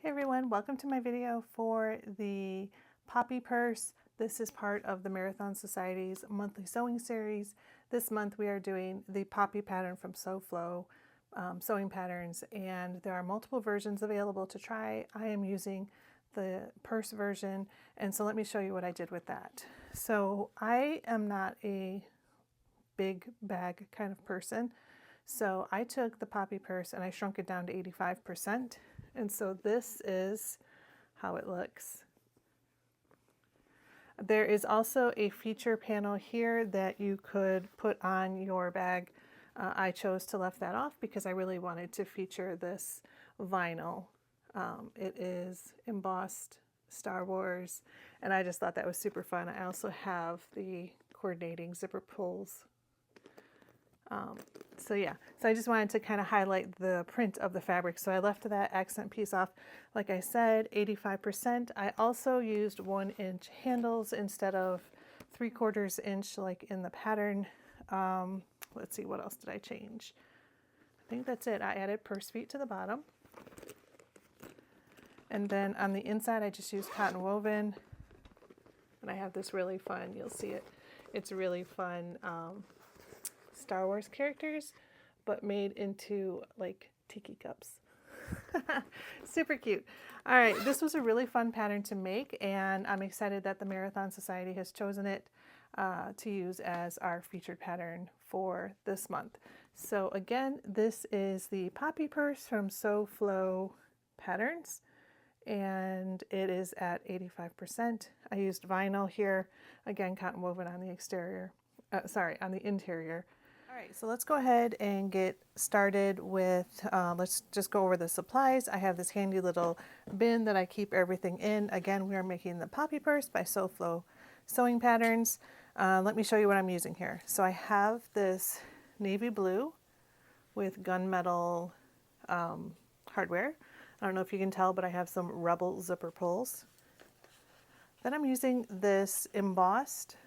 Hey everyone, welcome to my video for the Poppie Purse. This is part of the Marathon Society's monthly sewing series. This month we are doing the Poppie pattern from SewFlow sewing patterns, and there are multiple versions available to try. I am using the purse version, and so let me show you what I did with that. So I am not a big bag kind of person. So I took the Poppie Purse and I shrunk it down to 85%. And so this is how it looks. There is also a feature panel here that you could put on your bag. I chose to left that off because I really wanted to feature this vinyl. It is embossed Star Wars, and I just thought that was super fun. I also have the coordinating zipper pulls. So I just wanted to kind of highlight the print of the fabric. So I left that accent piece off, like I said, 85%. I also used 1-inch handles instead of 3/4 inch like in the pattern. Let's see, what else did I change? I think that's it. I added purse feet to the bottom. And then on the inside, I just used cotton woven. And I have this really fun, you'll see it. It's really fun Star Wars characters, but made into like tiki cups. Super cute. All right, this was a really fun pattern to make, and I'm excited that the Marathon Society has chosen it to use as our featured pattern for this month. So again, this is the Poppie Purse from SewFlow Patterns, and it is at 85%. I used vinyl here, again cotton woven on the exterior, on the interior. All right, so let's go ahead and get started with, let's just go over the supplies. I have this handy little bin that I keep everything in. Again, we are making the Poppie Purse by SewFlow Sewing Patterns. Let me show you what I'm using here. So I have this navy blue with gunmetal hardware. I don't know if you can tell, but I have some Rebel zipper pulls. Then I'm using this embossed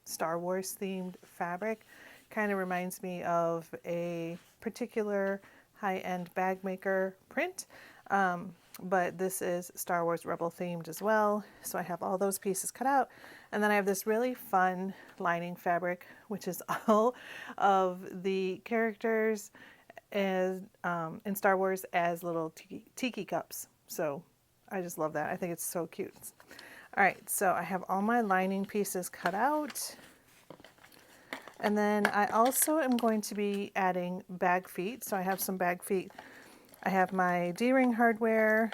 Star Wars themed fabric. Kind of reminds me of a particular high-end bag maker print, but this is Star Wars Rebel themed as well. So I have all those pieces cut out, and then I have this really fun lining fabric, which is all of the characters as in Star Wars as little tiki cups. So I just love that. I think it's so cute. All right, so I have all my lining pieces cut out. And then I also am going to be adding bag feet. So I have some bag feet. I have my D-ring hardware,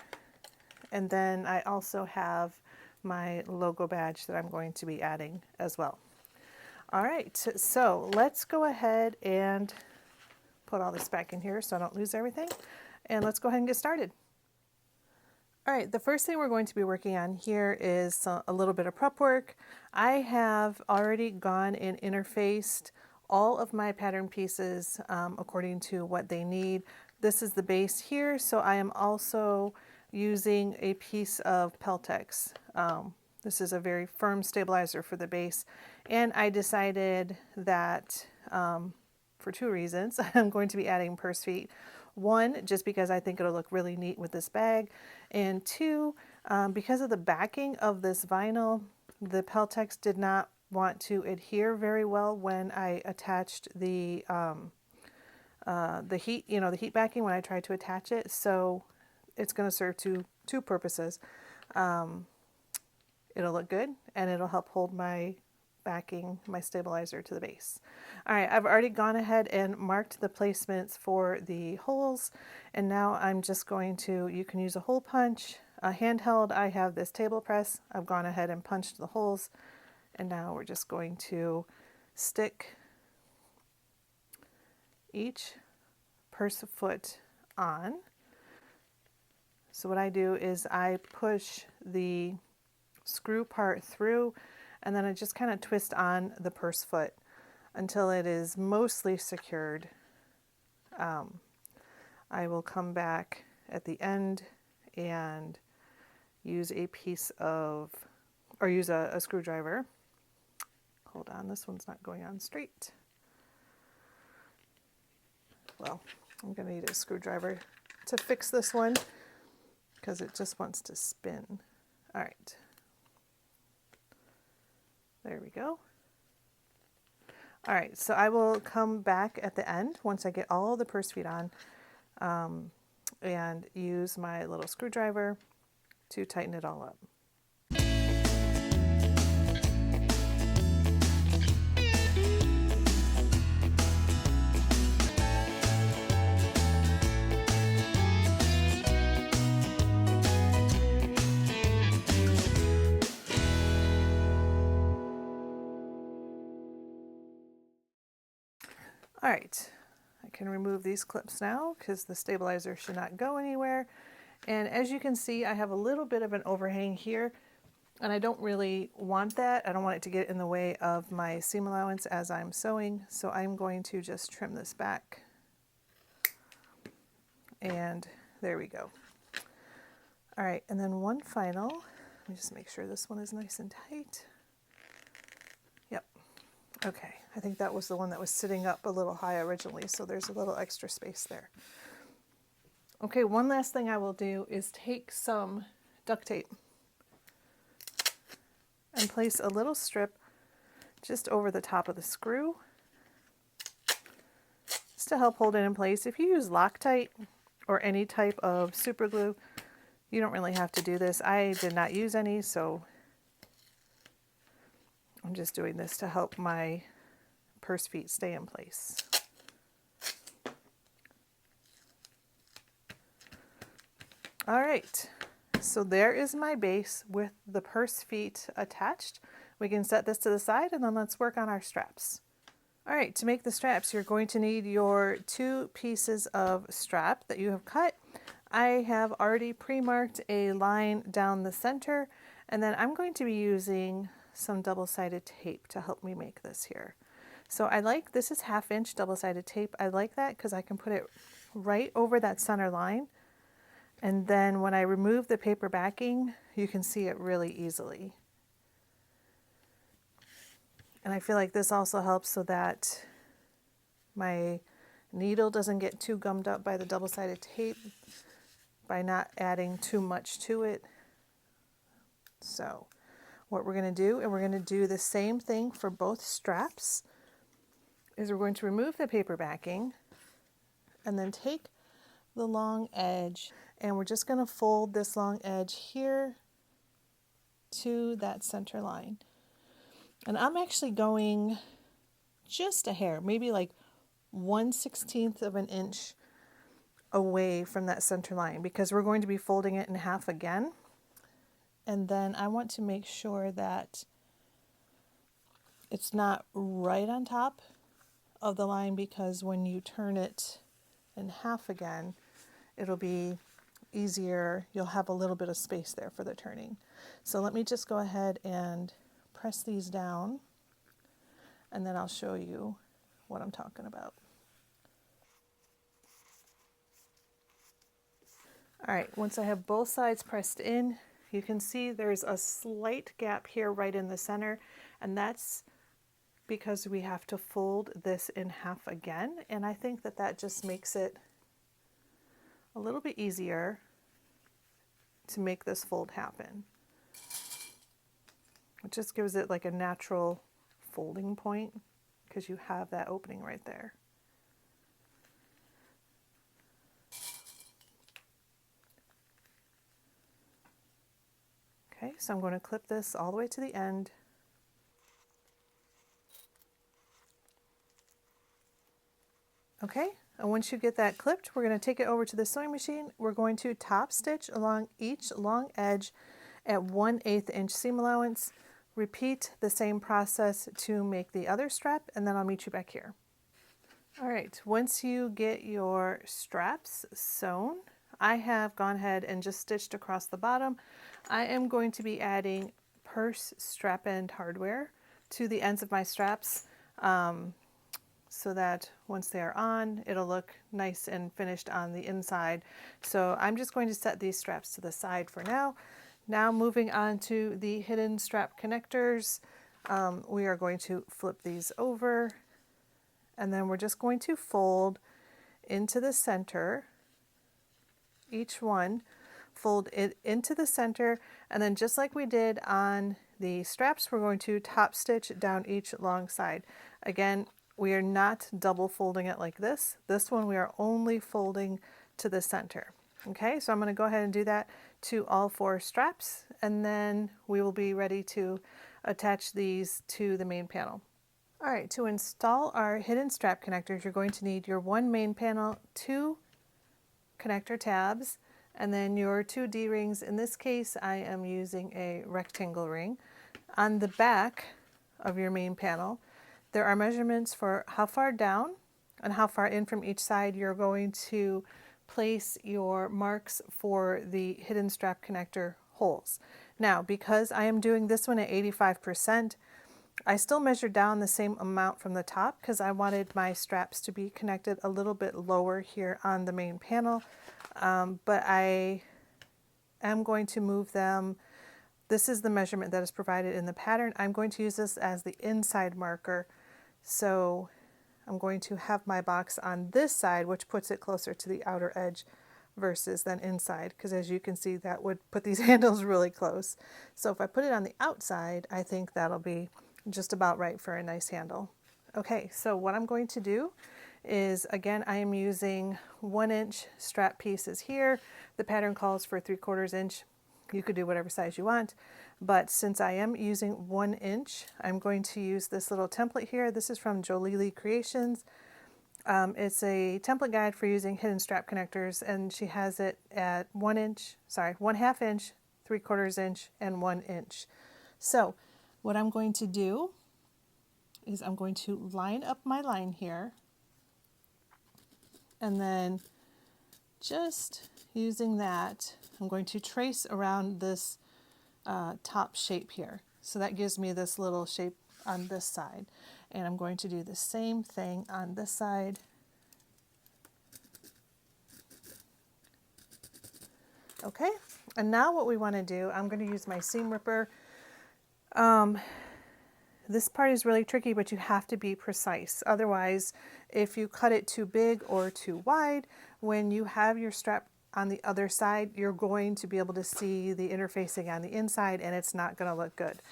and then I also have my logo badge that I'm going to be adding as well. All right, so let's go ahead and put all this back in here so I don't lose everything. And let's go ahead and get started. All right, the first thing we're going to be working on here is a little bit of prep work. I have already gone and interfaced all of my pattern pieces according to what they need. This is the base here, so I am also using a piece of Peltex. This is a very firm stabilizer for the base, and I decided that for two reasons, I'm going to be adding purse feet. One, just because I think it'll look really neat with this bag, and two, because of the backing of this vinyl, the Peltex did not want to adhere very well when I attached the heat, the heat backing when I tried to attach it. So it's going to serve two purposes. It'll look good, and it'll help hold my backing, my stabilizer to the base. All right, I've already gone ahead and marked the placements for the holes, and now I'm just going to, you can use a hole punch, a handheld. I have this table press. I've gone ahead and punched the holes, and now we're just going to stick each purse foot on. So what I do is I push the screw part through, and then I just kind of twist on the purse foot until it is mostly secured. I will come back at the end and use a piece of, or use a screwdriver. Hold on, this one's not going on straight. Well, I'm going to need a screwdriver to fix this one. because it just wants to spin. All right. There we go. All right, so I will come back at the end once I get all the purse feet on and use my little screwdriver to tighten it all up. All right, I can remove these clips now because the stabilizer should not go anywhere. And as you can see, I have a little bit of an overhang here, and I don't really want that. I don't want it to get in the way of my seam allowance as I'm sewing, so I'm going to just trim this back. And there we go. All right, and then one final, let me just make sure this one is nice and tight. Yep, okay. I think that was the one that was sitting up a little high originally, so there's a little extra space there. Okay, one last thing I will do is take some duct tape and place a little strip just over the top of the screw, just to help hold it in place. If you use Loctite or any type of super glue, you don't really have to do this. I did not use any, so I'm just doing this to help my purse feet stay in place. All right, so there is my base with the purse feet attached. We can set this to the side and then let's work on our straps. All right, to make the straps, you're going to need your 2 pieces of strap that you have cut. I have already pre-marked a line down the center, and then I'm going to be using some double-sided tape to help me make this here. So I like, this is 1/2 inch double-sided tape. I like that because I can put it right over that center line. And then when I remove the paper backing, you can see it really easily. And I feel like this also helps so that my needle doesn't get too gummed up by the double-sided tape by not adding too much to it. So what we're going to do, and we're going to do the same thing for both straps, is we're going to remove the paper backing and then take the long edge, and we're just going to fold this long edge here to that center line. And I'm actually going just a hair, maybe like 1/16 of an inch away from that center line, because we're going to be folding it in half again. And then I want to make sure that it's not right on top of the line, because when you turn it in half again, it'll be easier. You'll have a little bit of space there for the turning. So let me just go ahead and press these down, and then I'll show you what I'm talking about. All right, once I have both sides pressed in, you can see there's a slight gap here right in the center, and that's because we have to fold this in half again. And I think that that just makes it a little bit easier to make this fold happen. It just gives it like a natural folding point because you have that opening right there. Okay, so I'm going to clip this all the way to the end. Okay, and once you get that clipped, we're going to take it over to the sewing machine. We're going to top stitch along each long edge at 1/8 inch seam allowance. Repeat the same process to make the other strap, and then I'll meet you back here. All right, once you get your straps sewn, I have gone ahead and just stitched across the bottom. I am going to be adding purse strap end hardware to the ends of my straps, so that once they are on, it'll look nice and finished on the inside. So I'm just going to set these straps to the side for now. Now moving on to the hidden strap connectors, we are going to flip these over, and then we're just going to fold into the center, each one fold it into the center, and then just like we did on the straps, we're going to top stitch down each long side. Again, we are not double folding it like this. This one we are only folding to the center. Okay, so I'm going to go ahead and do that to all 4 straps, and then we will be ready to attach these to the main panel. All right, to install our hidden strap connectors, you're going to need your 1 main panel, 2 connector tabs, and then your 2 D-rings. In this case, I am using a rectangle ring. On the back of your main panel, there are measurements for how far down and how far in from each side you're going to place your marks for the hidden strap connector holes. Now, because I am doing this one at 85%, I still measured down the same amount from the top because I wanted my straps to be connected a little bit lower here on the main panel, but I am going to move them. This is the measurement that is provided in the pattern. I'm going to use this as the inside marker, so I'm going to have my box on this side, which puts it closer to the outer edge versus then inside, because as you can see, that would put these handles really close. So if I put it on the outside, I think that'll be just about right for a nice handle. Okay, so what I'm going to do is, again, I am using 1-inch strap pieces here. The pattern calls for 3/4 inch. You could do whatever size you want, but since I am using 1 inch, I'm going to use this little template here. This is from Jolie Creations. It's a template guide for using hidden strap connectors, and she has it at 1 inch, 1/2 inch, 3/4 inch, and 1 inch. So what I'm going to do is I'm going to line up my line here, and then just using that, I'm going to trace around this top shape here. So that gives me this little shape on this side. And I'm going to do the same thing on this side. Okay, and now what we want to do, I'm going to use my seam ripper. This part is really tricky, but you have to be precise. Otherwise, if you cut it too big or too wide, when you have your strap on the other side, you're going to be able to see the interfacing on the inside, and it's not going to look good.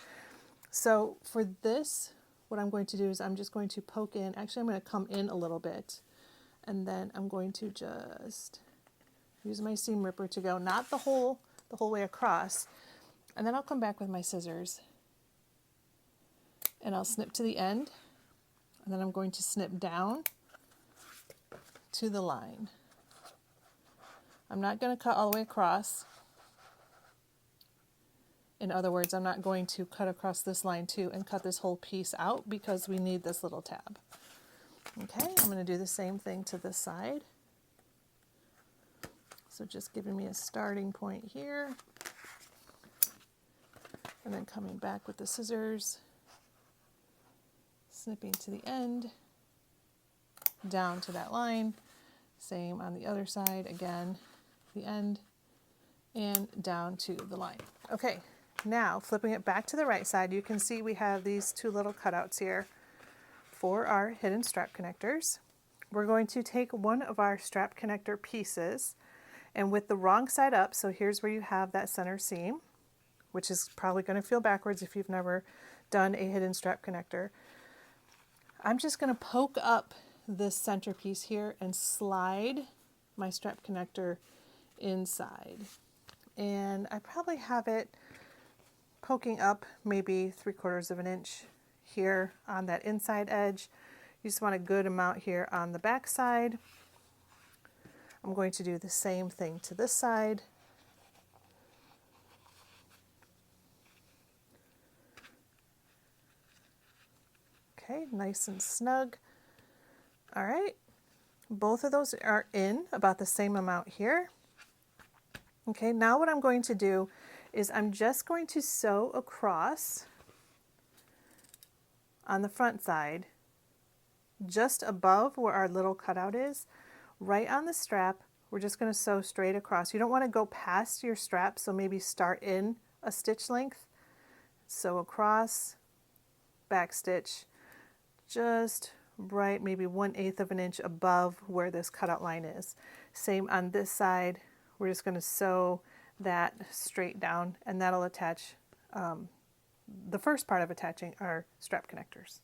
So for this, what I'm going to do is I'm just going to poke in. Actually, I'm going to come in a little bit, and then I'm going to just use my seam ripper to go not the whole way across, and then I'll come back with my scissors, and I'll snip to the end, and then I'm going to snip down to the line. I'm not going to cut all the way across. In other words, I'm not going to cut across this line too and cut this whole piece out because we need this little tab. Okay, I'm going to do the same thing to this side. So just giving me a starting point here, and then coming back with the scissors, snipping to the end, down to that line. Same on the other side, again, the end, and down to the line. Okay, now flipping it back to the right side, you can see we have these 2 little cutouts here for our hidden strap connectors. We're going to take one of our strap connector pieces, and with the wrong side up, so here's where you have that center seam, which is probably going to feel backwards if you've never done a hidden strap connector. I'm just going to poke up this center piece here and slide my strap connector inside. And I probably have it poking up maybe 3/4 inch here on that inside edge. You just want a good amount here on the back side. I'm going to do the same thing to this side. Okay, nice and snug. All right, both of those are in about the same amount here. Okay, now what I'm going to do is I'm just going to sew across on the front side, just above where our little cutout is, right on the strap. We're just going to sew straight across. You don't want to go past your strap, so maybe start in a stitch length, sew across, back stitch, just right maybe 1/8 inch above where this cutout line is. Same on this side. We're just going to sew that straight down, and that'll attach the first part of attaching our strap connectors.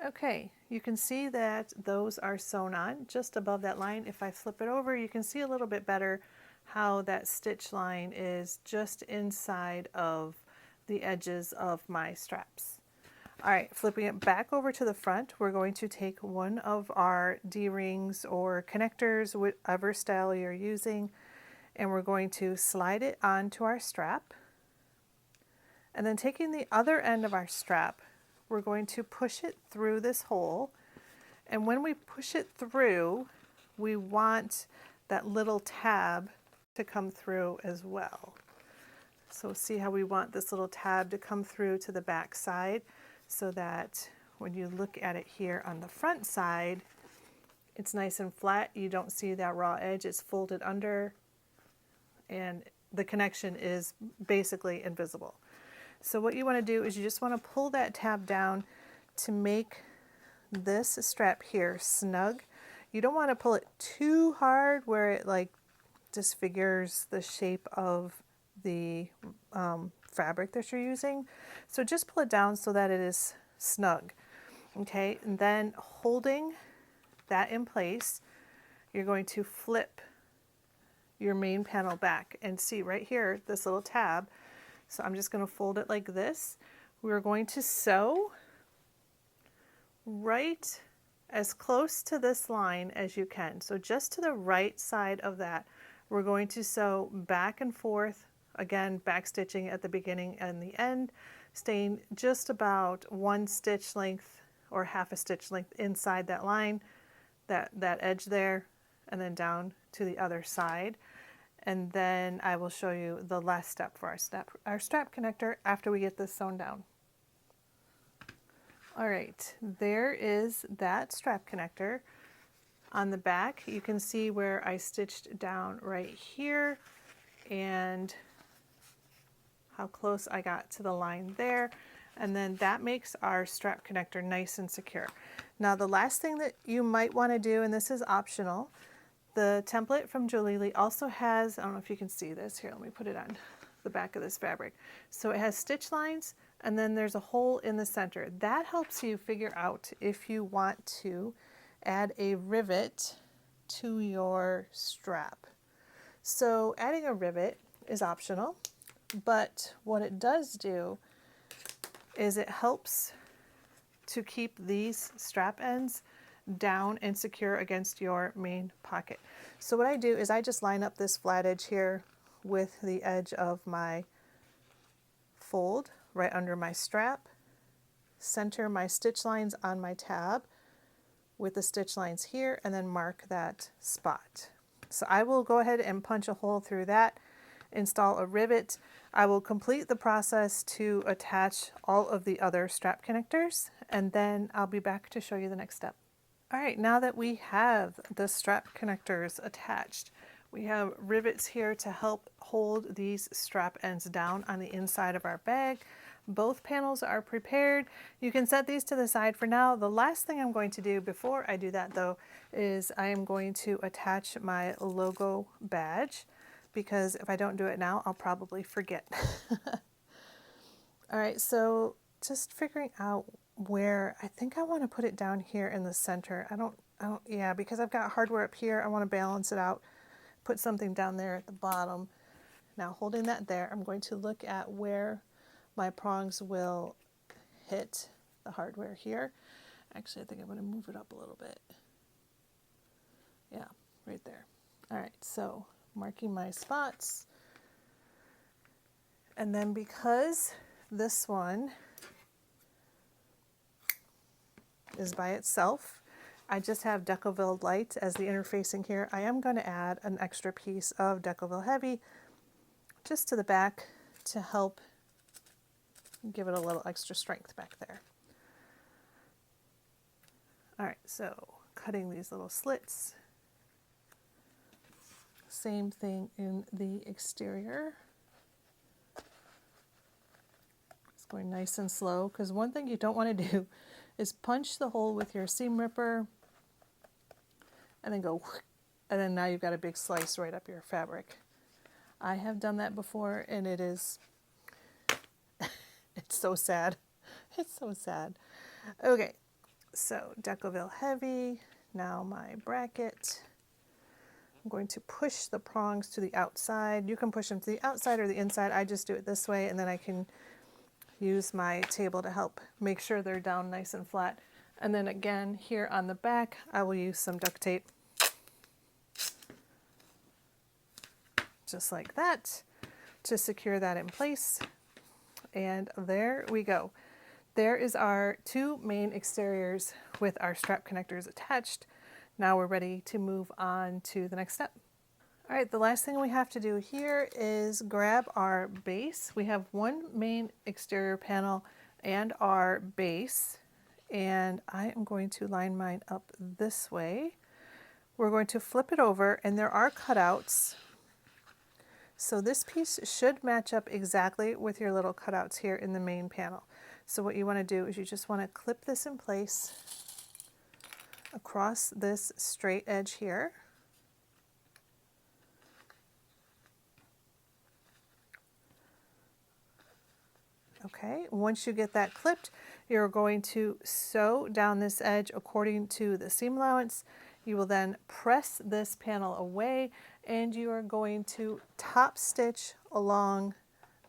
Okay, you can see that those are sewn on just above that line. If I flip it over, you can see a little bit better how that stitch line is just inside of the edges of my straps. All right, flipping it back over to the front, we're going to take one of our D-rings or connectors, whatever style you're using, and we're going to slide it onto our strap. And then taking the other end of our strap, we're going to push it through this hole. And when we push it through, we want that little tab to come through as well. So see how we want this little tab to come through to the back side, so that when you look at it here on the front side, it's nice and flat. You don't see that raw edge. It's folded under, and the connection is basically invisible. So what you want to do is you just want to pull that tab down to make this strap here snug. You don't want to pull it too hard where it like disfigures the shape of the fabric that you're using. So just pull it down so that it is snug. Okay, and then holding that in place, you're going to flip your main panel back and see right here, this little tab. So I'm just going to fold it like this. We're going to sew right as close to this line as you can. So just to the right side of that, we're going to sew back and forth, again, back stitching at the beginning and the end, staying just about 1 stitch length or half a stitch length inside that line, that edge there, and then down to the other side. And then I will show you the last step for our strap connector after we get this sewn down. All right, there is that strap connector. On the back, you can see where I stitched down right here and how close I got to the line there. And then that makes our strap connector nice and secure. Now the last thing that you might want to do, and this is optional, the template from Jolie also has, I don't know if you can see this here, let me put it on the back of this fabric. So it has stitch lines, and then there's a hole in the center. That helps you figure out if you want to add a rivet to your strap. So adding a rivet is optional, but what it does do is it helps to keep these strap ends down and secure against your main pocket. So what I do is I just line up this flat edge here with the edge of my fold right under my strap, center my stitch lines on my tab with the stitch lines here, and then mark that spot. So I will go ahead and punch a hole through that, install a rivet. I will complete the process to attach all of the other strap connectors, and then I'll be back to show you the next step. All right, now that we have the strap connectors attached, we have rivets here to help hold these strap ends down on the inside of our bag. Both panels are prepared. You can set these to the side for now. The last thing I'm going to do before I do that though is I am going to attach my logo badge, because if I don't do it now, I'll probably forget. All right, so just figuring out where, I think I want to put it down here in the center. Yeah, because I've got hardware up here, I want to balance it out, put something down there at the bottom. Now holding that there, I'm going to look at where my prongs will hit the hardware here. Actually, I think I'm going to move it up a little bit. Yeah, right there. All right, so marking my spots. And then because this one is by itself, I just have Decoville Light as the interfacing here. I am going to add an extra piece of Decoville Heavy just to the back to help give it a little extra strength back there. All right, so cutting these little slits. Same thing in the exterior. It's going nice and slow, because one thing you don't want to do is punch the hole with your seam ripper and then go, and then now you've got a big slice right up your fabric. I have done that before, and it is, it's so sad. It's so sad. Okay, so Decoville Heavy, now my bracket. I'm going to push the prongs to the outside. You can push them to the outside or the inside. I just do it this way, and then I can use my table to help make sure they're down nice and flat. And then again, here on the back, I will use some duct tape. Just like that, to secure that in place. And there we go. There is our two main exteriors with our strap connectors attached. Now we're ready to move on to the next step. All right, the last thing we have to do here is grab our base. We have one main exterior panel and our base, and I am going to line mine up this way. We're going to flip it over, and there are cutouts. So this piece should match up exactly with your little cutouts here in the main panel. So what you want to do is you just want to clip this in place across this straight edge here. Okay, once you get that clipped, you're going to sew down this edge according to the seam allowance. You will then press this panel away, and you are going to top stitch along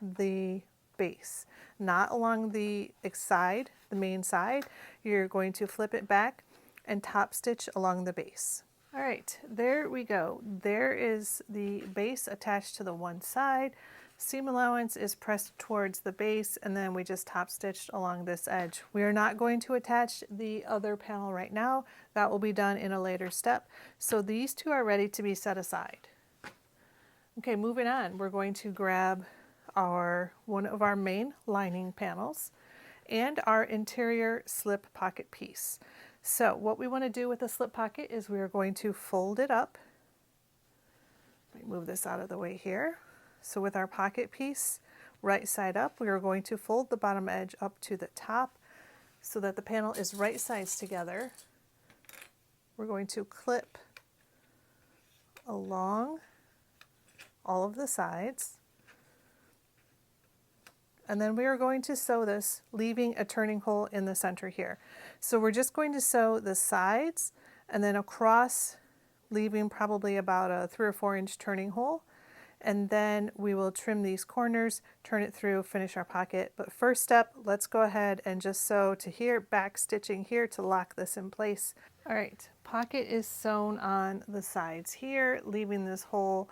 the base, not along the side, the main side. You're going to flip it back and top stitch along the base. All right, there we go. There is the base attached to the one side. Seam allowance is pressed towards the base, and then we just top stitched along this edge. We are not going to attach the other panel right now. That will be done in a later step. So these two are ready to be set aside. Okay, moving on, we're going to grab one of our main lining panels and our interior slip pocket piece. So what we want to do with the slip pocket is we are going to fold it up. Let me move this out of the way here. So with our pocket piece, right side up, we are going to fold the bottom edge up to the top so that the panel is right sides together. We're going to clip along all of the sides. And then we are going to sew this, leaving a turning hole in the center here. So we're just going to sew the sides and then across, leaving probably about a 3 or 4 inch turning hole. And then we will trim these corners, turn it through, finish our pocket. But first step, let's go ahead and just sew to here, back stitching here to lock this in place. All right, pocket is sewn on the sides here, leaving this hole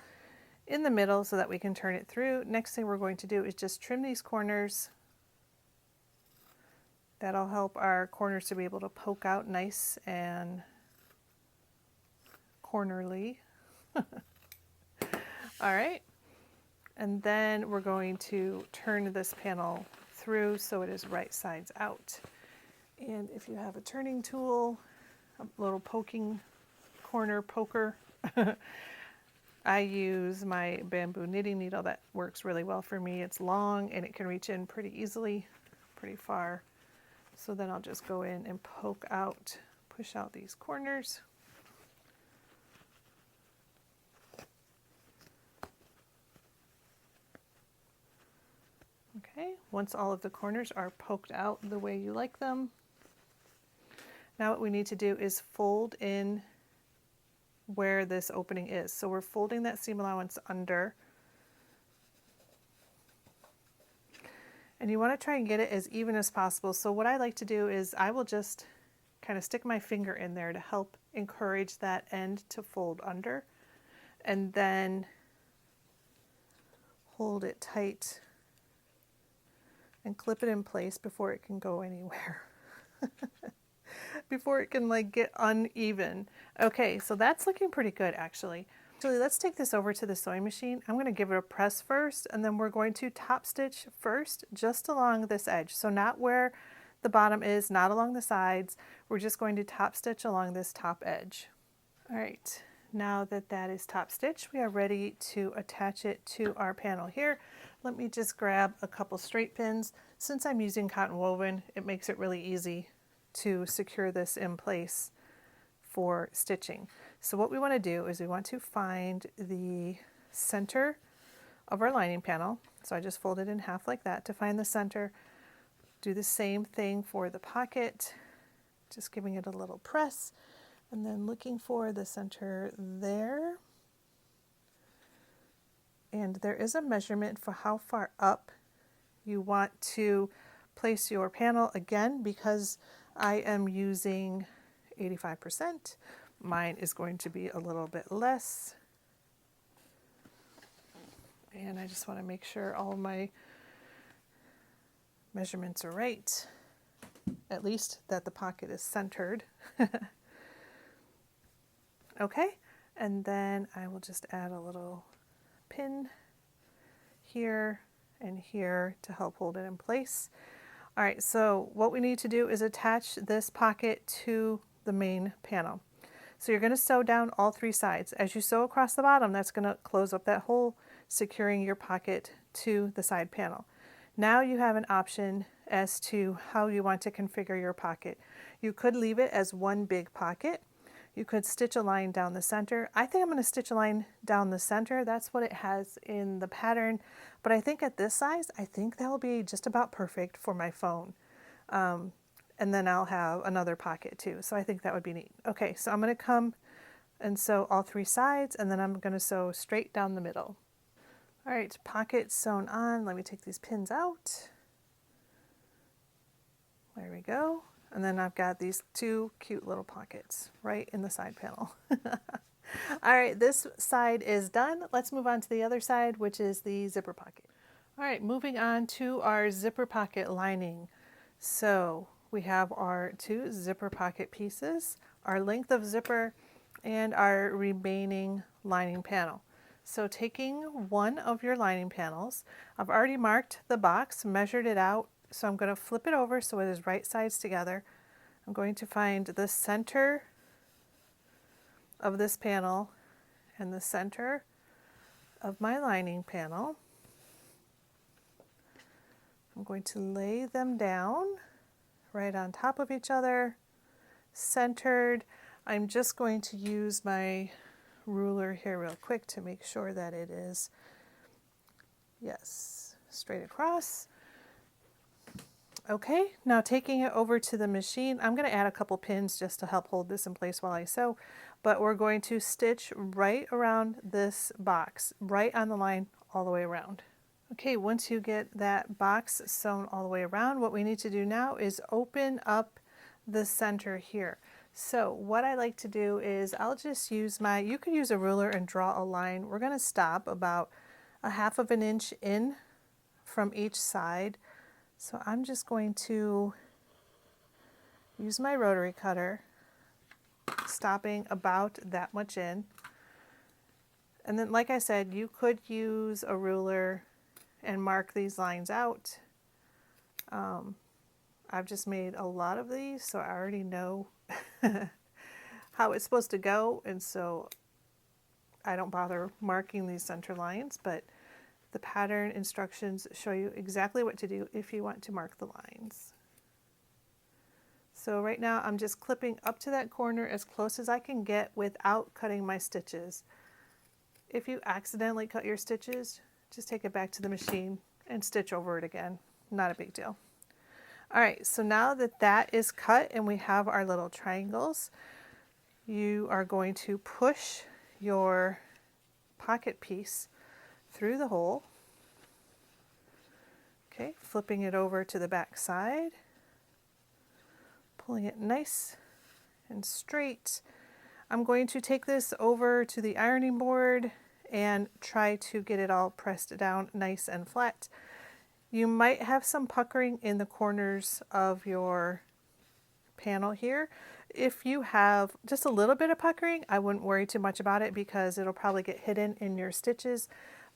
in the middle so that we can turn it through. Next thing we're going to do is just trim these corners. That'll help our corners to be able to poke out nice and cornerly. All right, and then we're going to turn this panel through so it is right sides out. And if you have a turning tool, a little poking corner poker, I use my bamboo knitting needle. That works really well for me. It's long and it can reach in pretty easily, pretty far. So then I'll just go in and poke out, push out these corners. Okay, once all of the corners are poked out the way you like them, now what we need to do is fold in where this opening is. So we're folding that seam allowance under. And you want to try and get it as even as possible. So what I like to do is I will just kind of stick my finger in there to help encourage that end to fold under, and then hold it tight and clip it in place before it can go anywhere. Before it can like get uneven. Okay, so that's looking pretty good actually. Actually, let's take this over to the sewing machine. I'm going to give it a press first, and then we're going to top stitch first just along this edge. So not where the bottom is, not along the sides. We're just going to top stitch along this top edge. All right, now that that is top stitched, we are ready to attach it to our panel here. Let me just grab a couple straight pins. Since I'm using cotton woven, it makes it really easy to secure this in place for stitching. So what we want to do is we want to find the center of our lining panel. So I just fold it in half like that to find the center. Do the same thing for the pocket, just giving it a little press and then looking for the center there. And there is a measurement for how far up you want to place your panel. Again, because I am using 85%, mine is going to be a little bit less. And I just want to make sure all my measurements are right, at least that the pocket is centered. Okay, and then I will just add a little pin here and here to help hold it in place. All right, so what we need to do is attach this pocket to the main panel. So you're going to sew down all 3 sides. As you sew across the bottom, that's going to close up that hole, securing your pocket to the side panel. Now you have an option as to how you want to configure your pocket. You could leave it as one big pocket. You could stitch a line down the center. I think I'm going to stitch a line down the center. That's what it has in the pattern. But I think at this size, I think that will be just about perfect for my phone. And then I'll have another pocket too. So I think that would be neat. Okay, so I'm going to come and sew all 3 sides, and then I'm going to sew straight down the middle. All right, pocket sewn on. Let me take these pins out. There we go. And then I've got these 2 cute little pockets right in the side panel. All right, this side is done. Let's move on to the other side, which is the zipper pocket. All right, moving on to our zipper pocket lining. So we have our 2 zipper pocket pieces, our length of zipper, and our remaining lining panel. So taking one of your lining panels, I've already marked the box, measured it out. So I'm going to flip it over so it is right sides together. I'm going to find the center of this panel and the center of my lining panel. I'm going to lay them down right on top of each other, centered. I'm just going to use my ruler here real quick to make sure that it is, yes, straight across. Okay, now taking it over to the machine, I'm going to add a couple pins just to help hold this in place while I sew, but we're going to stitch right around this box, right on the line all the way around. Okay, once you get that box sewn all the way around, what we need to do now is open up the center here. So what I like to do is I'll just use you could use a ruler and draw a line. We're going to stop about 1/2 inch in from each side. So I'm just going to use my rotary cutter, stopping about that much in. And then, like I said, you could use a ruler and mark these lines out. I've just made a lot of these, so I already know how it's supposed to go, and so I don't bother marking these center lines, but the pattern instructions show you exactly what to do if you want to mark the lines. So right now I'm just clipping up to that corner as close as I can get without cutting my stitches. If you accidentally cut your stitches, just take it back to the machine and stitch over it again. Not a big deal. All right, so now that that is cut and we have our little triangles, you are going to push your pocket piece through the hole. Okay, flipping it over to the back side, pulling it nice and straight. I'm going to take this over to the ironing board and try to get it all pressed down nice and flat. You might have some puckering in the corners of your panel here. If you have just a little bit of puckering, I wouldn't worry too much about it because it'll probably get hidden in your stitches.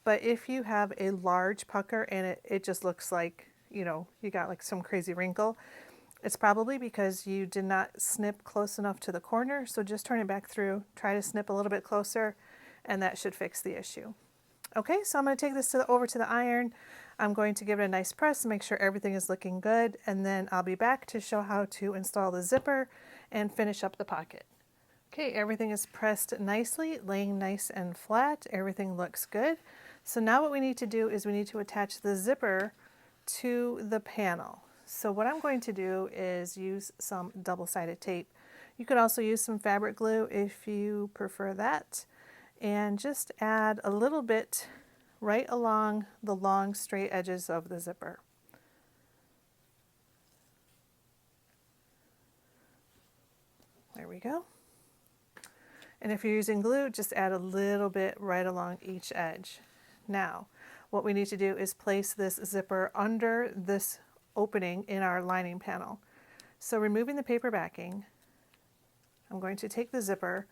But if you have a large pucker and it just looks like, you know, you got like some crazy wrinkle, it's probably because you did not snip close enough to the corner. So just turn it back through, try to snip a little bit closer, and that should fix the issue. Okay, so I'm going to take this over to the iron. I'm going to give it a nice press, make sure everything is looking good, and then I'll be back to show how to install the zipper and finish up the pocket. Okay, everything is pressed nicely, laying nice and flat. Everything looks good. So now what we need to do is we need to attach the zipper to the panel. So what I'm going to do is use some double-sided tape. You could also use some fabric glue if you prefer that, and just add a little bit right along the long straight edges of the zipper. There we go. And if you're using glue, just add a little bit right along each edge. Now, what we need to do is place this zipper under this opening in our lining panel. So removing the paper backing, I'm going to take the zipper,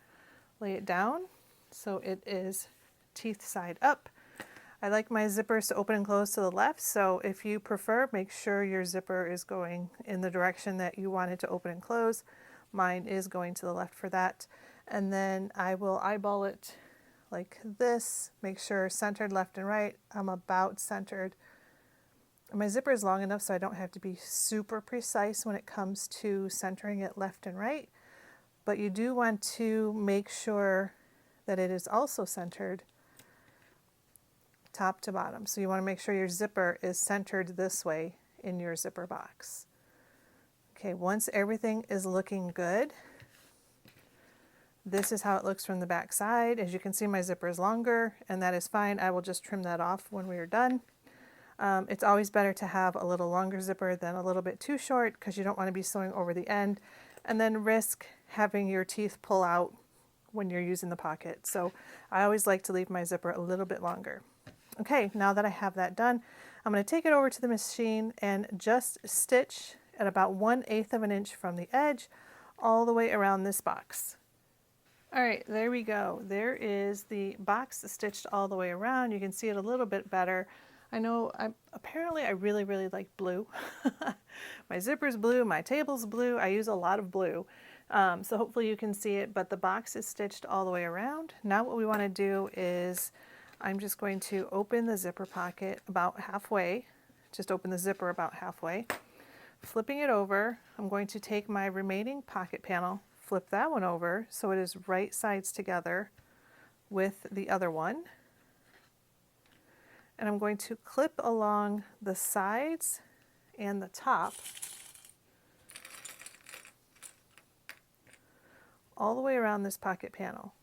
lay it down so it is teeth side up. I like my zippers to open and close to the left, so if you prefer, make sure your zipper is going in the direction that you want it to open and close. Mine is going to the left for that. And then I will eyeball it like this, make sure centered left and right. I'm about centered. My zipper is long enough so I don't have to be super precise when it comes to centering it left and right, but you do want to make sure that it is also centered top to bottom. So you want to make sure your zipper is centered this way in your zipper box. Okay, once everything is looking good, this is how it looks from the back side. As you can see, my zipper is longer, and that is fine. I will just trim that off when we are done. It's always better to have a little longer zipper than a little bit too short, because you don't want to be sewing over the end and then risk having your teeth pull out when you're using the pocket. So I always like to leave my zipper a little bit longer. Okay, now that I have that done, I'm going to take it over to the machine and just stitch at about 1/8 of an inch from the edge all the way around this box. All right, there we go. There is the box stitched all the way around. You can see it a little bit better. I know apparently I really like blue. My zipper's blue, my table's blue. I use a lot of blue. So hopefully you can see it, but the box is stitched all the way around. Now what we want to do is I'm just going to open the zipper pocket about halfway. Just open the zipper about halfway. Flipping it over, I'm going to take my remaining pocket panel, flip that one over so it is right sides together with the other one. And I'm going to clip along the sides and the top all the way around this pocket panel.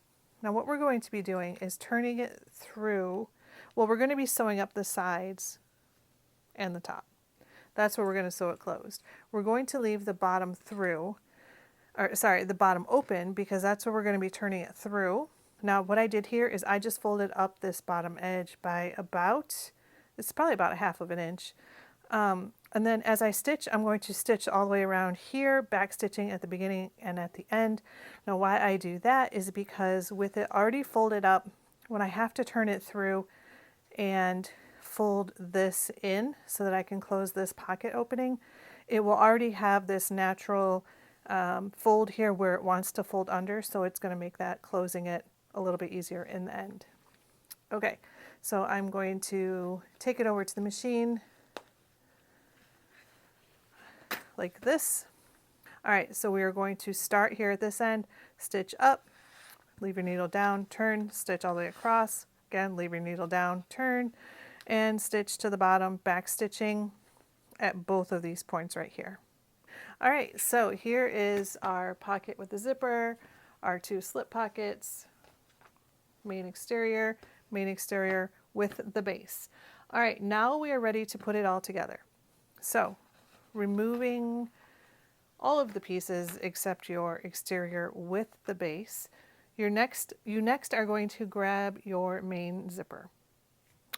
Now what we're going to be doing is turning it through, well, we're going to be sewing up the sides and the top. That's where we're going to sew it closed. We're going to leave the bottom through, or sorry, the bottom open, because that's where we're going to be turning it through. Now what I did here is I just folded up this bottom edge by about, it's probably about 1/2 of an inch. And then as I stitch, I'm going to stitch all the way around here, back stitching at the beginning and at the end. Now why I do that is because with it already folded up, when I have to turn it through and fold this in so that I can close this pocket opening, it will already have this natural fold here where it wants to fold under, so it's going to make that closing it a little bit easier in the end. Okay, so I'm going to take it over to the machine like this. All right, so we are going to start here at this end, stitch up, leave your needle down, turn, stitch all the way across, again, leave your needle down, turn, and stitch to the bottom, back stitching at both of these points right here. All right, so here is our pocket with the zipper, our 2 slip pockets, main exterior with the base. All right, now we are ready to put it all together. So removing all of the pieces except your exterior with the base, you next are going to grab your main zipper.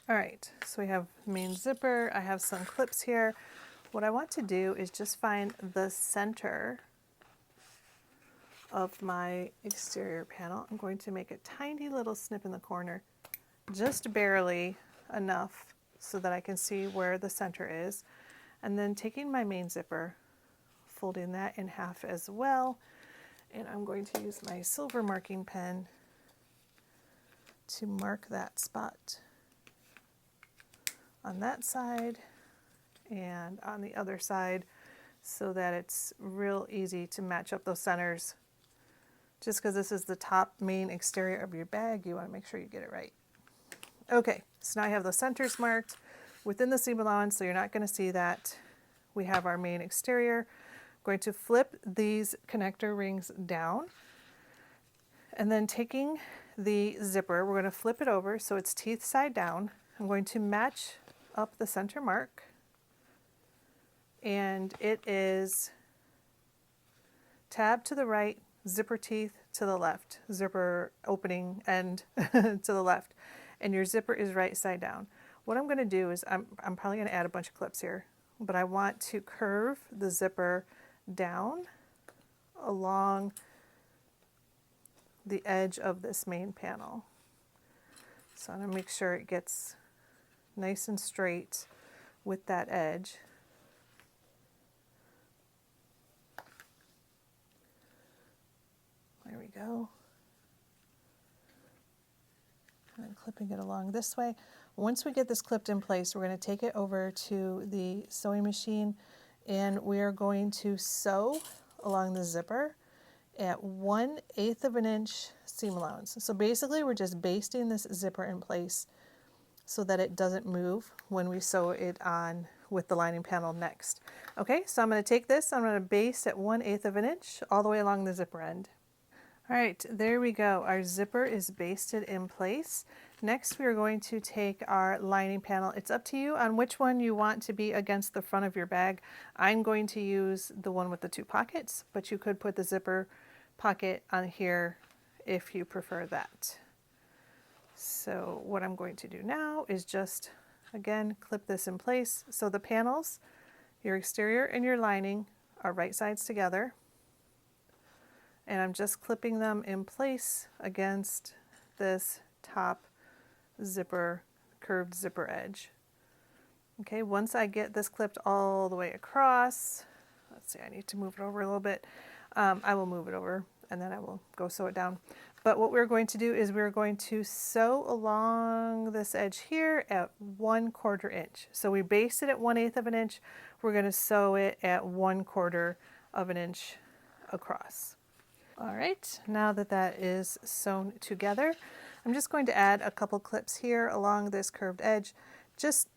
All right, so we have main zipper. I have some clips here. What I want to do is just find the center of my exterior panel. I'm going to make a tiny little snip in the corner, just barely enough so that I can see where the center is. And then taking my main zipper, folding that in half as well. And I'm going to use my silver marking pen to mark that spot on that side and on the other side so that it's real easy to match up those centers. Just because this is the top main exterior of your bag, you want to make sure you get it right. Okay, So now I have the centers marked within the seam allowance, so you're not going to see that. We have our main exterior. I'm going to flip these connector rings down, and then taking the zipper, we're going to flip it over so it's teeth side down. I'm going to match up the center mark, and it is tab to the right, zipper teeth to the left, zipper opening end to the left, and your zipper is right side down. What I'm going to do is I'm probably going to add a bunch of clips here, but I want to curve the zipper down along the edge of this main panel. So I'm going to make sure it gets nice and straight with that edge. There we go. And then clipping it along this way. Once we get this clipped in place, we're going to take it over to the sewing machine, and we are going to sew along the zipper at 1/8 of an inch seam allowance. So basically we're just basting this zipper in place so that it doesn't move when we sew it on with the lining panel next. Okay, so I'm going to take this, I'm going to baste at 1/8 of an inch all the way along the zipper end. All right, there we go. Our zipper is basted in place. Next, we are going to take our lining panel. It's up to you on which one you want to be against the front of your bag. I'm going to use the one with the 2 pockets, but you could put the zipper pocket on here if you prefer that. So what I'm going to do now is just, again, clip this in place. So the panels, your exterior and your lining, are right sides together. And I'm just clipping them in place against this top zipper, curved zipper edge. Okay, once I get this clipped all the way across, let's see, I need to move it over a little bit. I will move it over and then I will go sew it down. But what we're going to do is we're going to sew along this edge here at 1/4 inch. So we based it at 1/8 of an inch. We're going to sew it at 1/4 of an inch across. All right, now that that is sewn together, I'm just going to add a couple clips here along this curved edge, just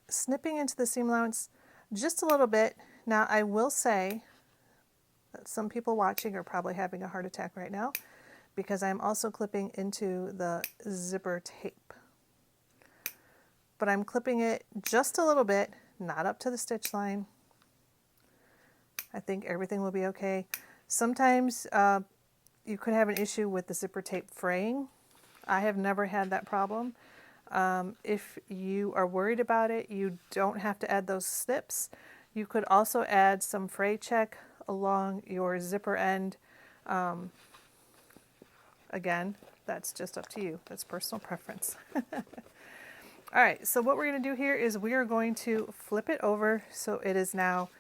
snipping into the seam allowance just a little bit. Now I will say that some people watching are probably having a heart attack right now because I'm also clipping into the zipper tape. But I'm clipping it just a little bit, not up to the stitch line. I think everything will be okay. Sometimes you could have an issue with the zipper tape fraying. I have never had that problem. If you are worried about it, you don't have to add those snips. You could also add some fray check along your zipper end. Again, that's just up to you. That's personal preference. All right, so what we're going to do here is we are going to flip it over so it is now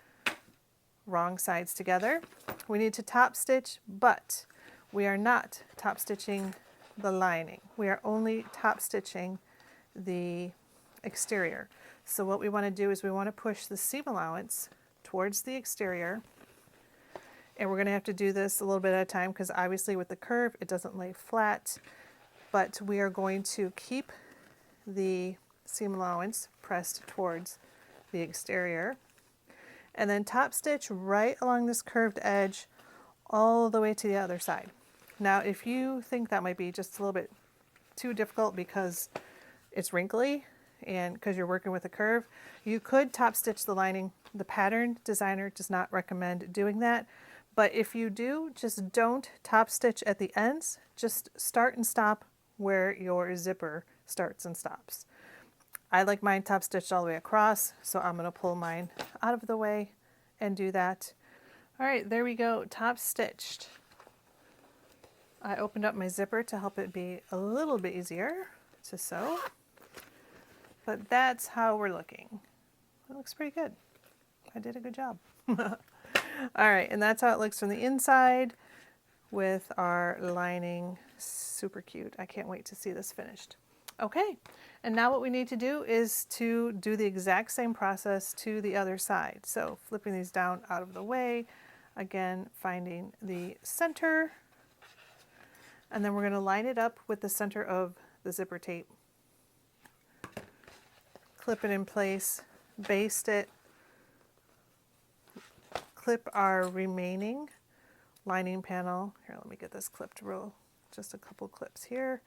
wrong sides together. We need to top stitch, but we are not top stitching the lining. We are only top stitching the exterior. So what we want to do is we want to push the seam allowance towards the exterior, and we're going to have to do this a little bit at a time because obviously with the curve it doesn't lay flat, but we are going to keep the seam allowance pressed towards the exterior, and then top stitch right along this curved edge all the way to the other side. Now if you think that might be just a little bit too difficult because it's wrinkly and because you're working with a curve, you could top stitch the lining. The pattern designer does not recommend doing that, but if you do, just don't top stitch at the ends. Just start and stop where your zipper starts and stops. I like mine top stitched all the way across, so I'm going to pull mine out of the way and do that. All right, there we go, top stitched. I opened up my zipper to help it be a little bit easier to sew, but that's how we're looking. It looks pretty good. I did a good job. All right, and that's how it looks from the inside with our lining. Super cute. I can't wait to see this finished. Okay, and now what we need to do is to do the exact same process to the other side. So flipping these down out of the way, again, finding the center, and then we're going to line it up with the center of the zipper tape. clip it in place, baste it, clip our remaining lining panel. Here, let me get this clipped real, just a couple clips here.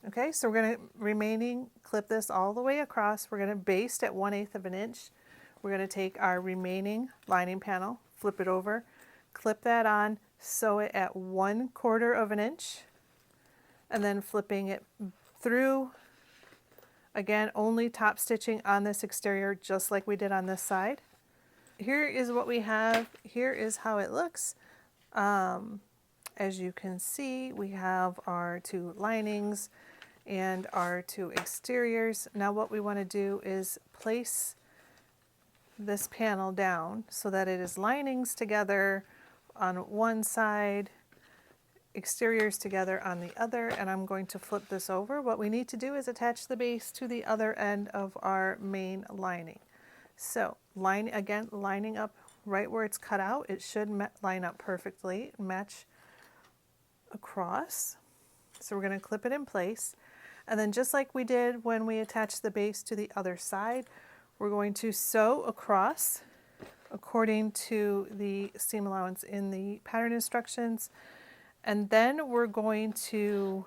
Okay, so we're going to clip this all the way across. We're going to baste at 1/8 of an inch. We're going to take our remaining lining panel, flip it over, clip that on, sew it at 1/4 of an inch, and then flipping it through. Again, only top stitching on this exterior, just like we did on this side. Here is what we have. Here is how it looks. As you can see, we have our 2 linings and our 2 exteriors. Now what we want to do is place this panel down so that it is linings together on one side, exteriors together on the other, and I'm going to flip this over. What we need to do is attach the base to the other end of our main lining. So lining up right where it's cut out. It should line up perfectly, match across. So we're going to clip it in place, and then just like we did when we attached the base to the other side, we're going to sew across according to the seam allowance in the pattern instructions, and then we're going to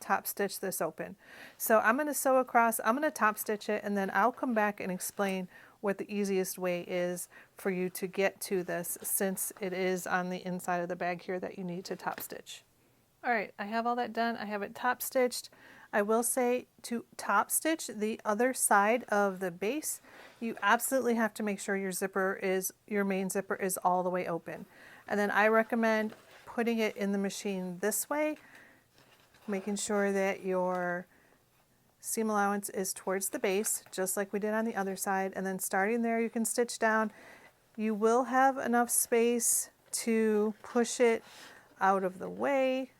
top stitch this open. So I'm going to sew across, I'm going to top stitch it, and then I'll come back and explain what the easiest way is for you to get to this, since it is on the inside of the bag here that you need to top stitch. All right, I have all that done. I have it top stitched. I will say, to top stitch the other side of the base, you absolutely have to make sure your main zipper is all the way open. And then I recommend putting it in the machine this way, making sure that your seam allowance is towards the base, just like we did on the other side, and then starting there you can stitch down. You will have enough space to push it out of the way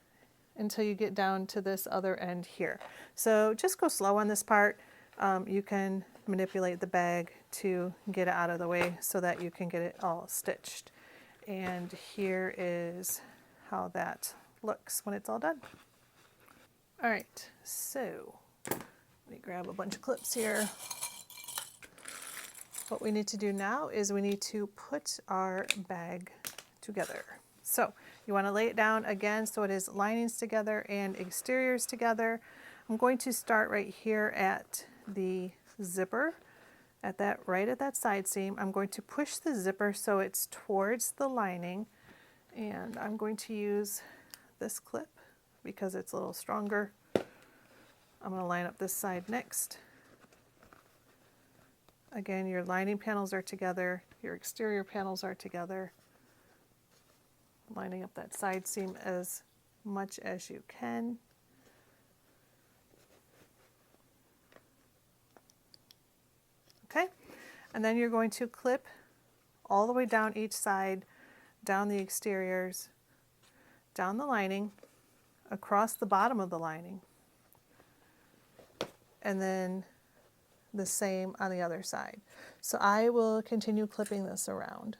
until you get down to this other end here. So just go slow on this part. You can manipulate the bag to get it out of the way so that you can get it all stitched. And here is how that looks when it's all done. All right, so let me grab a bunch of clips here. What we need to do now is we need to put our bag together. So you want to lay it down again so it is linings together and exteriors together. I'm going to start right here at the zipper, right at that side seam. I'm going to push the zipper so it's towards the lining, and I'm going to use this clip because it's a little stronger. I'm going to line up this side next. Again, your lining panels are together, your exterior panels are together. Lining up that side seam as much as you can. Okay, and then you're going to clip all the way down each side, down the exteriors, down the lining, across the bottom of the lining, and then the same on the other side. So I will continue clipping this around.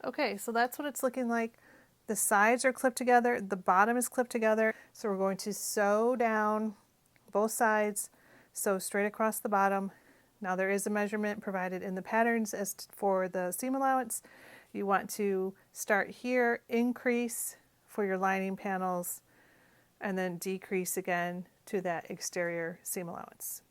Okay, so that's what it's looking like. The sides are clipped together, the bottom is clipped together. So we're going to sew down both sides, sew straight across the bottom. Now there is a measurement provided in the patterns as for the seam allowance. You want to start here, increase for your lining panels, and then decrease again to that exterior seam allowance.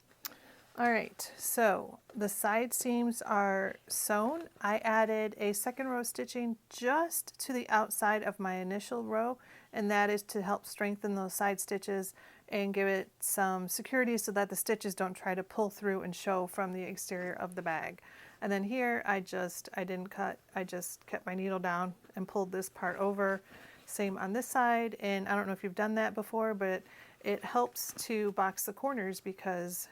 All right, so the side seams are sewn. I added a second row stitching just to the outside of my initial row, and that is to help strengthen those side stitches and give it some security so that the stitches don't try to pull through and show from the exterior of the bag. And then here I didn't cut, I just kept my needle down and pulled this part over. Same on this side, and I don't know if you've done that before, but it helps to box the corners because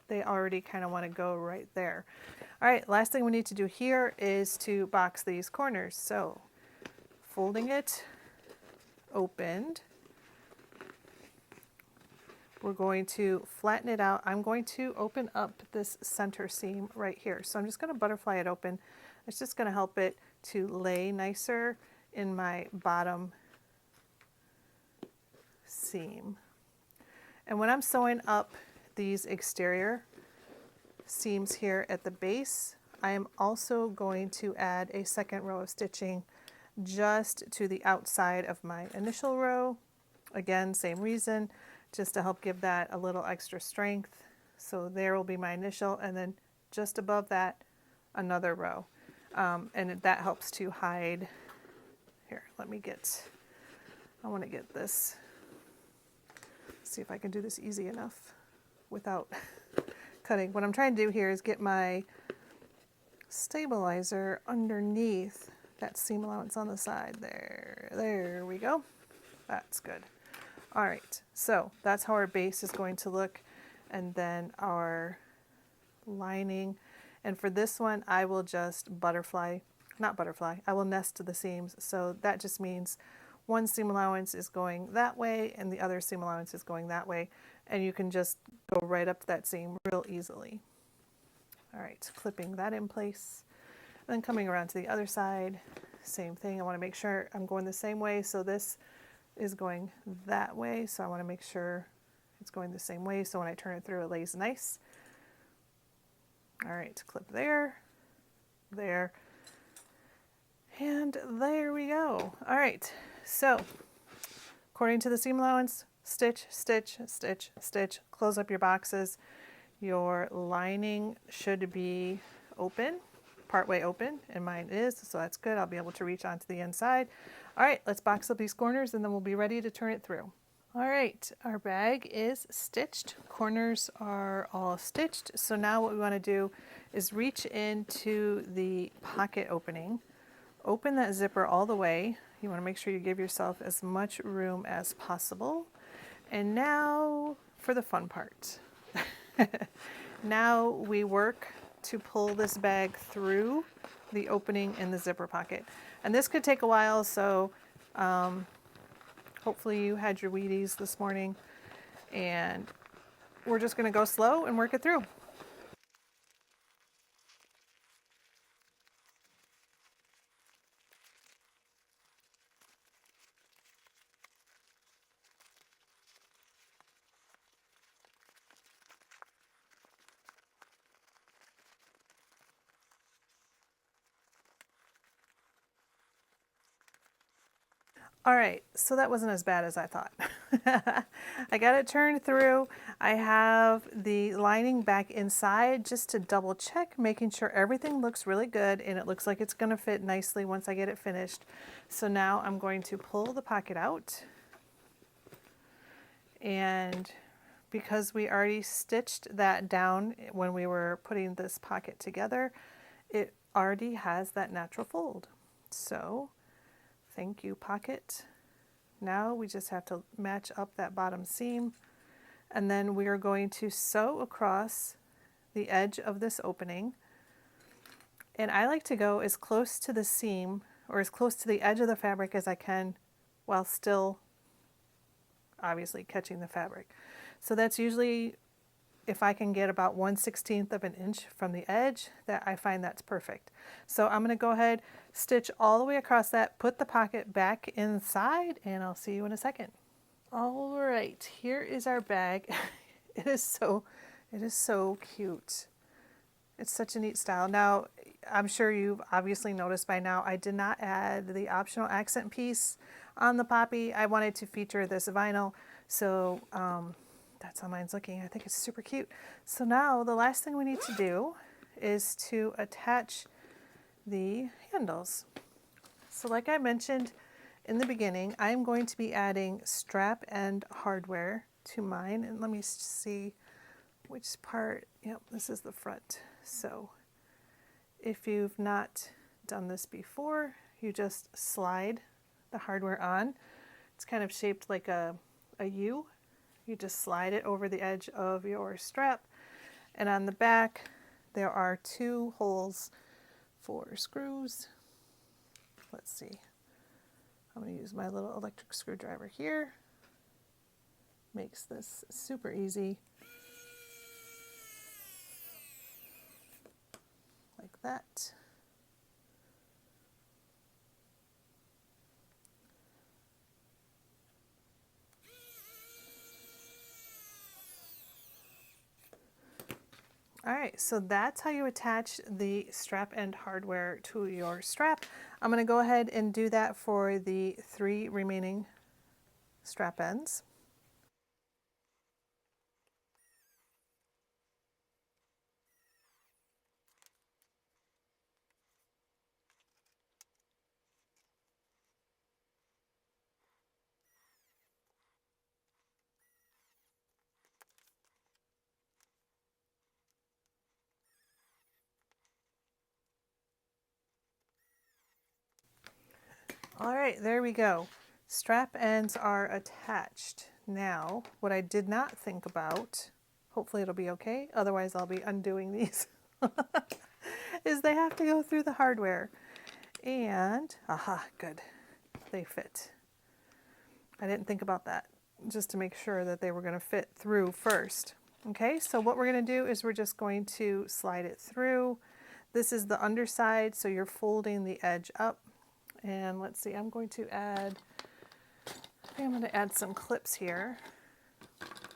they already kind of want to go right there. All right, last thing we need to do here is to box these corners. So folding it, opened, we're going to flatten it out. I'm going to open up this center seam right here. So I'm just going to butterfly it open. It's just going to help it to lay nicer in my bottom seam. And when I'm sewing up these exterior seams here at the base, I am also going to add a second row of stitching just to the outside of my initial row. Again, same reason, just to help give that a little extra strength. So there will be my initial, and then just above that, another row. And that helps to hide, here, I want to get this, see if I can do this easy enough without cutting. What I'm trying to do here is get my stabilizer underneath that seam allowance on the side. There we go. That's good. All right, so that's how our base is going to look, and then our lining. And for this one, I will just I will nest the seams. So that just means one seam allowance is going that way and the other seam allowance is going that way. And you can just go right up to that seam real easily. All right, clipping that in place. Then coming around to the other side, same thing. I want to make sure I'm going the same way. So this is going that way. So I want to make sure it's going the same way. So when I turn it through, it lays nice. All right, clip there, there, and there we go. All right, so according to the seam allowance, stitch, stitch, stitch, stitch, close up your boxes. Your lining should be open, partway open, and mine is, so that's good. I'll be able to reach onto the inside. All right, let's box up these corners and then we'll be ready to turn it through. All right, our bag is stitched. Corners are all stitched. So now what we want to do is reach into the pocket opening, open that zipper all the way. You want to make sure you give yourself as much room as possible. And now for the fun part. Now we work to pull this bag through the opening in the zipper pocket. And this could take a while, so hopefully you had your Wheaties this morning, and we're just going to go slow and work it through. All right, so that wasn't as bad as I thought. I got it turned through. I have the lining back inside just to double check, making sure everything looks really good and it looks like it's gonna fit nicely once I get it finished. So now I'm going to pull the pocket out. And because we already stitched that down when we were putting this pocket together, it already has that natural fold. So thank you, pocket. Now we just have to match up that bottom seam, and then we are going to sew across the edge of this opening. And I like to go as close to the seam or as close to the edge of the fabric as I can while still obviously catching the fabric. So that's usually, if I can get about 1/16 of an inch from the edge, that I find that's perfect. So I'm going to go ahead, stitch all the way across that, put the pocket back inside, and I'll see you in a second. All right, here is our bag. It is so cute. It's such a neat style. Now, I'm sure you've obviously noticed by now, I did not add the optional accent piece on the Poppie. I wanted to feature this vinyl, so that's how mine's looking. I think it's super cute. So now the last thing we need to do is to attach the handles. So like I mentioned in the beginning, I'm going to be adding strap and hardware to mine. And let me see which part. Yep, this is the front. So if you've not done this before, you just slide the hardware on. It's kind of shaped like a U. You just slide it over the edge of your strap, and on the back there are 2 holes for screws. Let's see, I'm going to use my little electric screwdriver here makes this super easy. Like that. All right, so that's how you attach the strap end hardware to your strap. I'm going to go ahead and do that for the 3 remaining strap ends. All right, there we go. Strap ends are attached. Now, what I did not think about, hopefully it'll be okay, otherwise I'll be undoing these, is they have to go through the hardware. And, aha, good, they fit. I didn't think about that, just to make sure that they were going to fit through first. Okay, so what we're going to do is we're just going to slide it through. This is the underside, so you're folding the edge up. And let's see, I'm going to add some clips here.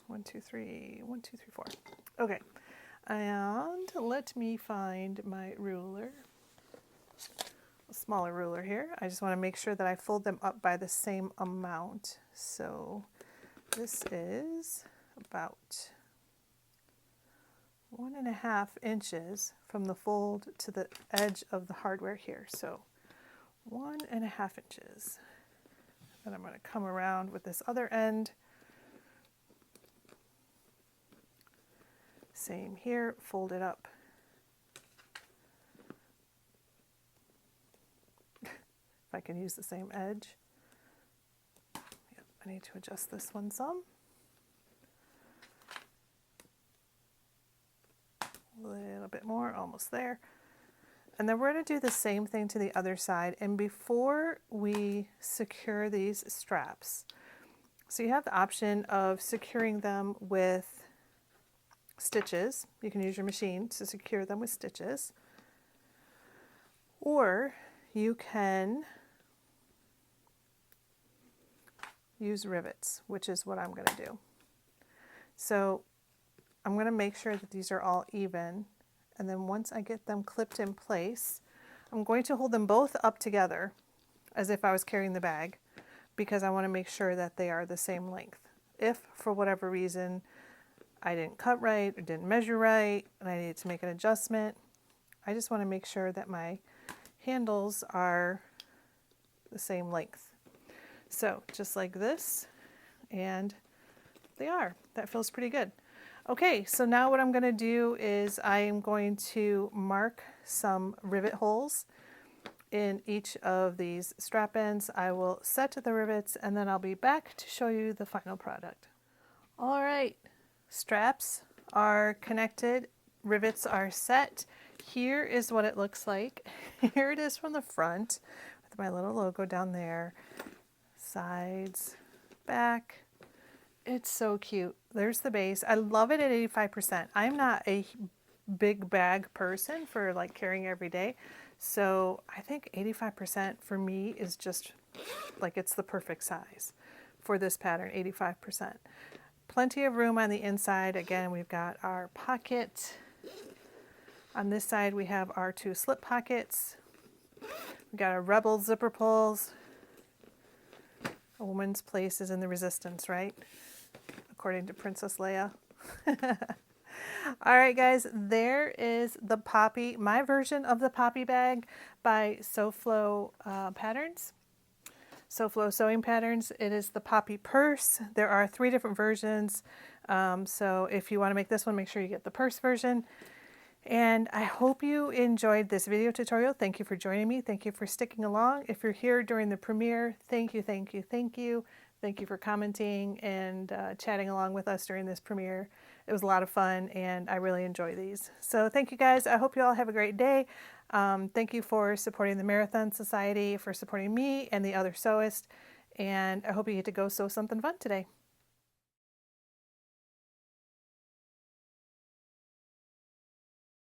1, 2, 3, 1, 2, 3, 4. Okay, and let me find my ruler. A smaller ruler here. I just want to make sure that I fold them up by the same amount. So this is about 1.5 inches from the fold to the edge of the hardware here. So 1.5 inches. Then I'm going to come around with this other end. Same here, fold it up. If I can use the same edge. Yep, I need to adjust this one some. A little bit more, almost there. And then we're going to do the same thing to the other side. And before we secure these straps, so you have the option of securing them with stitches. You can use your machine to secure them with stitches. Or you can use rivets, which is what I'm going to do. So I'm going to make sure that these are all even. And then once I get them clipped in place, I'm going to hold them both up together as if I was carrying the bag, because I want to make sure that they are the same length. If for whatever reason I didn't cut right or didn't measure right and I needed to make an adjustment, I just want to make sure that my handles are the same length. So just like this, and they are. That feels pretty good. Okay, so now what I'm going to do is I am going to mark some rivet holes in each of these strap ends. I will set the rivets and then I'll be back to show you the final product. All right, straps are connected, rivets are set. Here is what it looks like. Here it is from the front with my little logo down there. Sides, back. It's so cute. There's the base. I love it at 85%. I'm not a big bag person for like carrying every day. So I think 85% for me is just like, it's the perfect size for this pattern, 85%. Plenty of room on the inside. Again, we've got our pocket. On this side, we have our 2 slip pockets. We got our Rebel zipper pulls. A woman's place is in the resistance, right? According to Princess Leia. All right, guys, there is the Poppie, my version of the Poppie bag by Sewflow Patterns. Sewflow Sewing Patterns. It is the Poppie Purse. There are 3 different versions. So if you want to make this one, make sure you get the purse version. And I hope you enjoyed this video tutorial. Thank you for joining me. Thank you for sticking along. If you're here during the premiere, thank you, thank you, thank you. Thank you for commenting and chatting along with us during this premiere. It was a lot of fun and I really enjoy these. So thank you guys. I hope you all have a great day. Thank you for supporting the Marathon Society, for supporting me and the other sewists. And I hope you get to go sew something fun today.